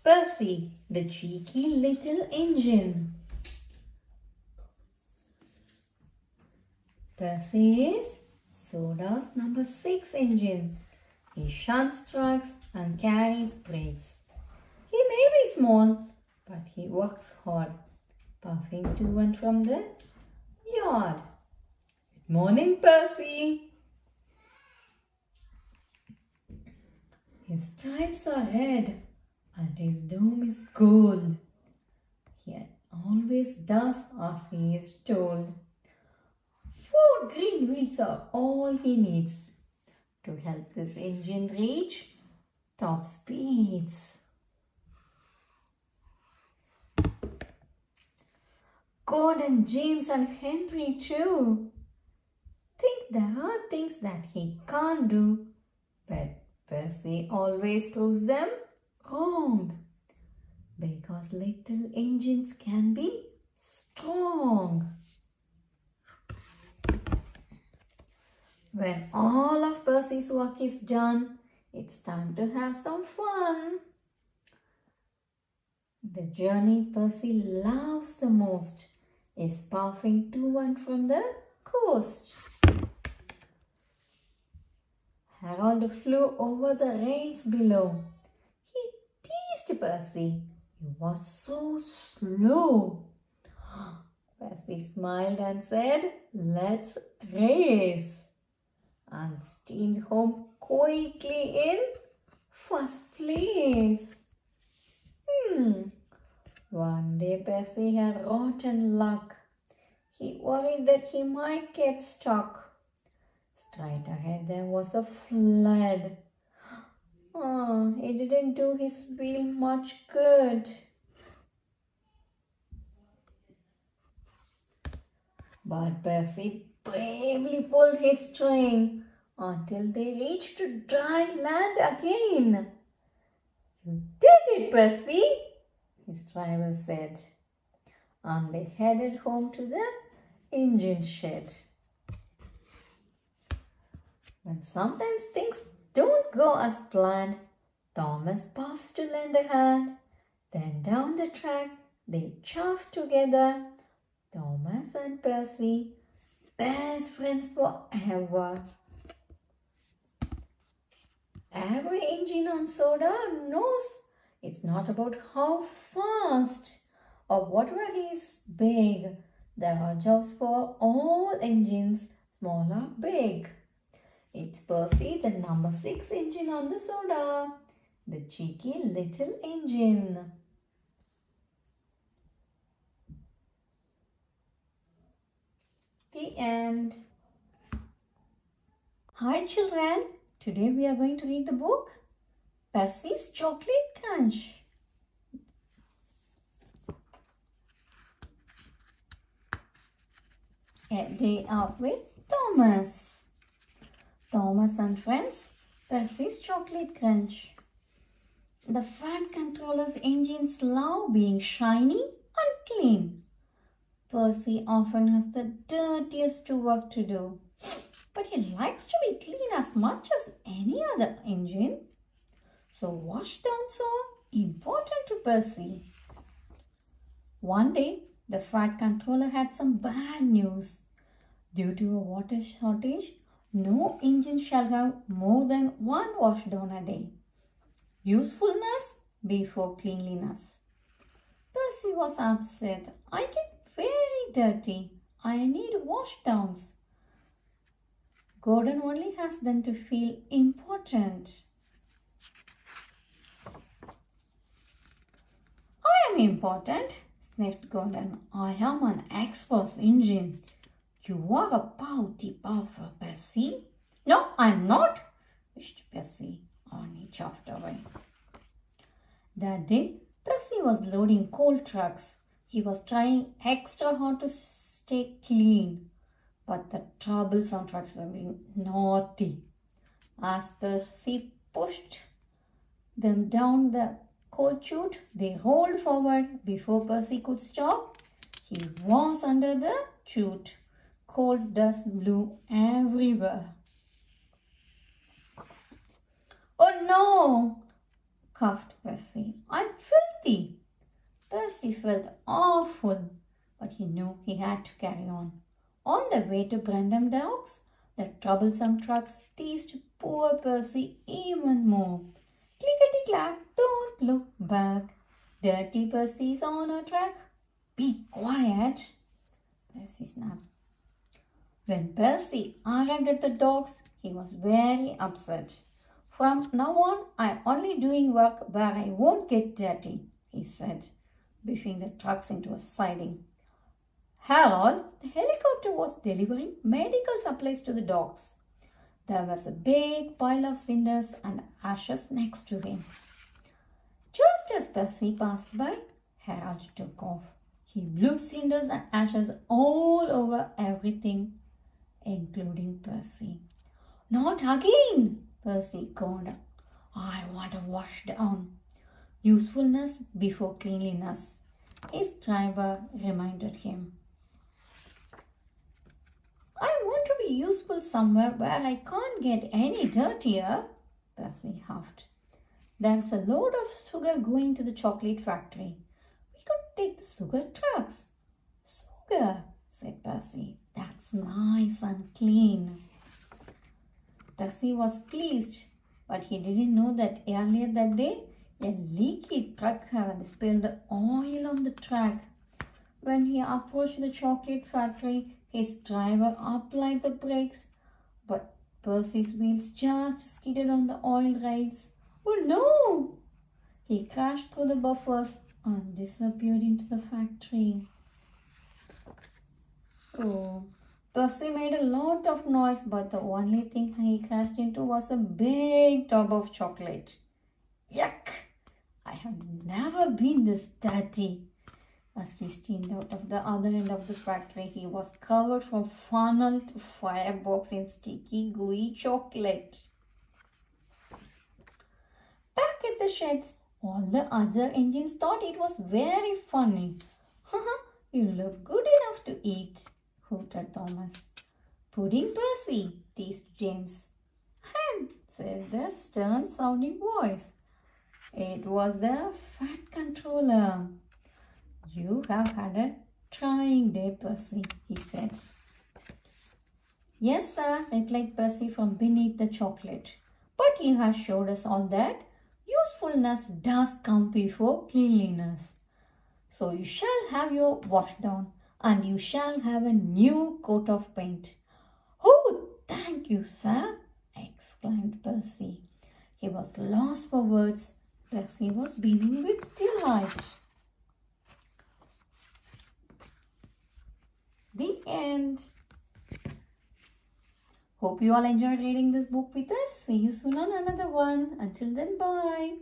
Percy, the cheeky little engine. Percy is Soda's number 6 engine. He shuns trucks and carries bricks. He may be small, but he works hard, puffing to and from the yard. Good morning, Percy. His stripes are red and his dome is gold. He always does as he is told. 4 green wheels are all he needs to help this engine reach top speeds. Gordon, James and Henry too think there are things that he can't do, but Percy always proves them wrong because little engines can be strong. When all of Percy's work is done, it's time to have some fun. The journey Percy loves the most is puffing to and from the coast. Harold flew over the rails below. He teased Percy. He was so slow. Percy smiled and said, "Let's race," and steamed home quickly in first place. One day Percy had rotten luck. He worried that he might get stuck. Straight ahead there was a flood. It didn't do his wheel much good. But Percy bravely pulled his string until they reached dry land again. "You did it, Percy," his driver said, and they headed home to the engine shed. When sometimes things don't go as planned, Thomas puffs to lend a hand. Then down the track they chuff together. Thomas and Percy, best friends forever. Every engine on Soda knows it's not about how fast or what is big. There are jobs for all engines, small or big. It's Percy, the number 6 engine on the Soda, the cheeky little engine. The end. Hi children, today we are going to read the book Percy's Chocolate Crunch. A Day Out with Thomas. Thomas and Friends, Percy's Chocolate Crunch. The fat controller's engines love being shiny and clean. Percy often has the dirtiest work to do, but he likes to be clean as much as any other engine. So washdowns are important to Percy. One day, the fat controller had some bad news. Due to a water shortage, no engine shall have more than 1 washdown a day. Usefulness before cleanliness. Percy was upset. "I get very dirty. I need washdowns." Gordon only has them to feel important. "I am important," sniffed Gordon. "I am an expert engine. You are a pouty puffer, Percy." "No, I'm not," wished Percy, and he chuffed away. That day, Percy was loading coal trucks. He was trying extra hard to stay clean, but the troublesome trucks were being naughty. As Percy pushed them down the coal chute, they rolled forward. Before Percy could stop, he was under the chute. Coal dust blew everywhere. "Oh no!" coughed Percy. I'm filthy. Percy felt awful, but he knew he had to carry on. On the way to Brandon Docks, the troublesome trucks teased poor Percy even more. Clickety-clack, don't look back. Dirty Percy's on a track. Be quiet, Percy snapped. When Percy arrived at the docks, he was very upset. From now on, I'm only doing work where I won't get dirty, he said, biffing the trucks into a siding. Harold, the helicopter, was delivering medical supplies to the docks. There was a big pile of cinders and ashes next to him. Just as Percy passed by, Harold took off. He blew cinders and ashes all over everything, including Percy. Not again, Percy called. I want to wash down. Usefulness before cleanliness, his driver reminded him. I want to be useful somewhere where I can't get any dirtier, Percy huffed. There's a load of sugar going to the chocolate factory. We could take the sugar trucks. Sugar, said Percy. That's nice and clean. Percy was pleased, but he didn't know that earlier that day, a leaky truck had spilled oil on the track. When he approached the chocolate factory, his driver applied the brakes, but Percy's wheels just skidded on the oil rails. Oh no! He crashed through the buffers and disappeared into the factory. Oh, Percy made a lot of noise, but the only thing he crashed into was a big tub of chocolate. Yuck! I have never been this dirty. As he steamed out of the other end of the factory, he was covered from funnel to firebox in sticky, gooey chocolate. Back at the sheds, all the other engines thought it was very funny. You look good enough to eat, hooted Thomas. Pudding Percy, teased James. Ahem, said the stern-sounding voice. It was the fat controller. You have had a trying day, Percy, he said. Yes, sir, replied Percy from beneath the chocolate. But you have showed us all that usefulness does come before cleanliness. So you shall have your wash down, and you shall have a new coat of paint. Oh, thank you, sir, exclaimed Percy. He was lost for words. Percy was beaming with delight. The end. Hope you all enjoyed reading this book with us. See you soon on another one. Until then, bye.